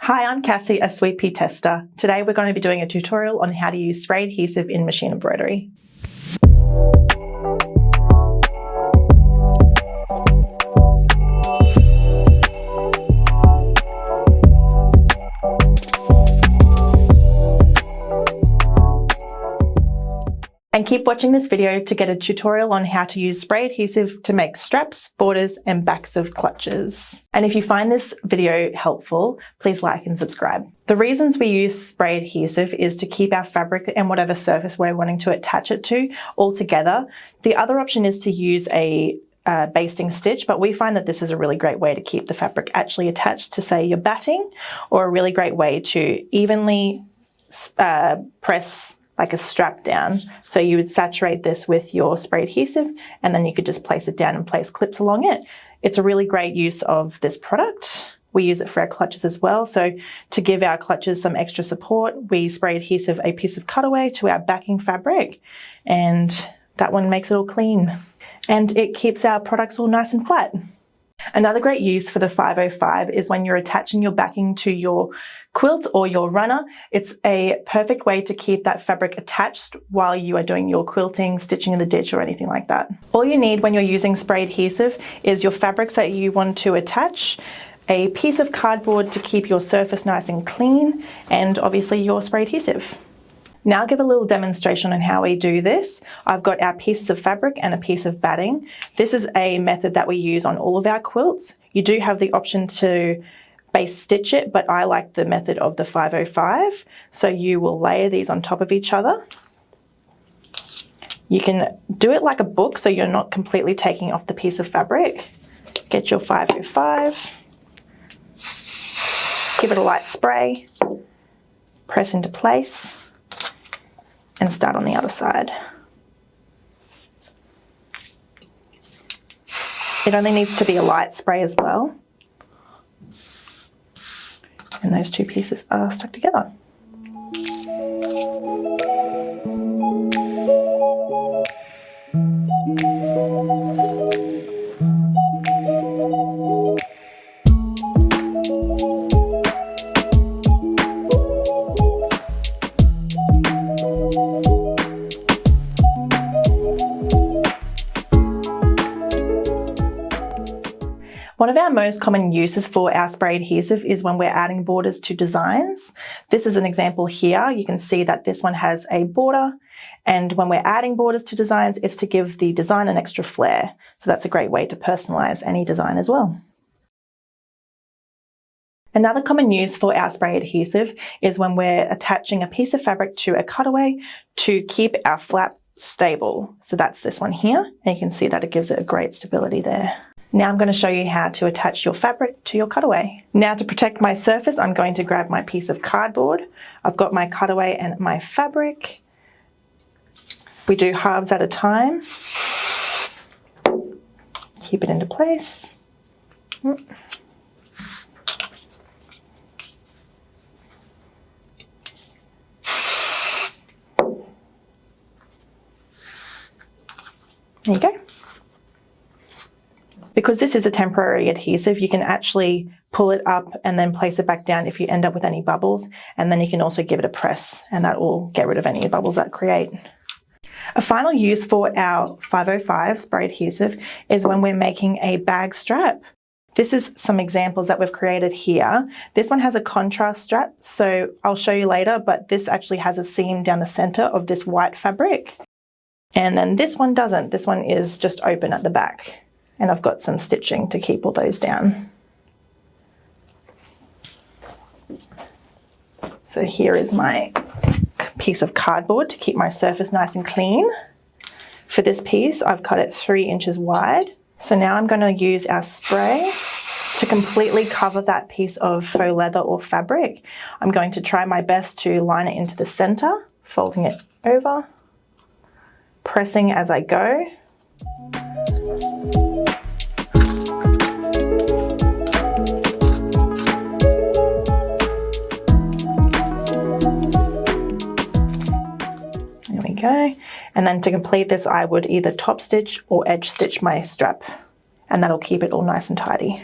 Hi, I'm Cassie, a Sweet Pea tester. Today we're going to be doing a tutorial on how to use spray adhesive in machine embroidery. And keep watching this video to get a tutorial on how to use spray adhesive to make straps, borders, and backs of clutches. And if you find this video helpful, please like and subscribe. The reasons we use spray adhesive is to keep our fabric and whatever surface we're wanting to attach it to all together. The other option is to use a basting stitch, but we find that this is a really great way to keep the fabric actually attached to, say, your batting, or a really great way to evenly press like a strap down. So you would saturate this with your spray adhesive and then you could just place it down and place clips along it. It's a really great use of this product. We use it for our clutches as well. So to give our clutches some extra support, we spray adhesive a piece of cutaway to our backing fabric, and that one makes it all clean. And it keeps our products all nice and flat. Another great use for the 505 is when you're attaching your backing to your quilt or your runner. It's a perfect way to keep that fabric attached while you are doing your quilting, stitching in the ditch, or anything like that. All you need when you're using spray adhesive is your fabrics that you want to attach, a piece of cardboard to keep your surface nice and clean, and obviously your spray adhesive. Now I'll give a little demonstration on how we do this. I've got our pieces of fabric and a piece of batting. This is a method that we use on all of our quilts. You do have the option to base stitch it, but I like the method of the 505. So you will layer these on top of each other. You can do it like a book, so you're not completely taking off the piece of fabric. Get your 505, give it a light spray, press into place, and start on the other side. It only needs to be a light spray as well. And those two pieces are stuck together. One of our most common uses for our spray adhesive is when we're adding borders to designs. This is an example here. You can see that this one has a border, and when we're adding borders to designs, it's to give the design an extra flair. So that's a great way to personalize any design as well. Another common use for our spray adhesive is when we're attaching a piece of fabric to a cutaway to keep our flap stable. So that's this one here, and you can see that it gives it a great stability there. Now I'm going to show you how to attach your fabric to your cutaway. Now to protect my surface, I'm going to grab my piece of cardboard. I've got my cutaway and my fabric. We do halves at a time. Keep it into place. There you go. Because this is a temporary adhesive, you can actually pull it up and then place it back down if you end up with any bubbles, and then you can also give it a press and that will get rid of any bubbles that create. A final use for our 505 spray adhesive is when we're making a bag strap. This is some examples that we've created here. This one has a contrast strap, so I'll show you later, but this actually has a seam down the center of this white fabric. And then this one doesn't. This one is just open at the back. And I've got some stitching to keep all those down. So here is my piece of cardboard to keep my surface nice and clean. For this piece, I've cut it 3 inches wide. So now I'm going to use our spray to completely cover that piece of faux leather or fabric. I'm going to try my best to line it into the center, folding it over, pressing as I go. Go. And then to complete this, I would either top stitch or edge stitch my strap, and that'll keep it all nice and tidy.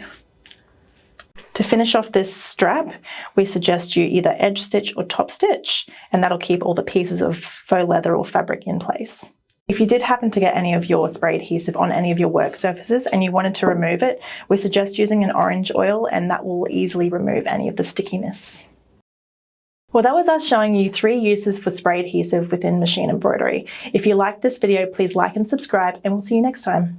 To finish off this strap, we suggest you either edge stitch or top stitch, and that'll keep all the pieces of faux leather or fabric in place. If you did happen to get any of your spray adhesive on any of your work surfaces and you wanted to remove it, we suggest using an orange oil, and that will easily remove any of the stickiness. Well, that was us showing you 3 uses for spray adhesive within machine embroidery. If you liked this video, please like and subscribe, and we'll see you next time.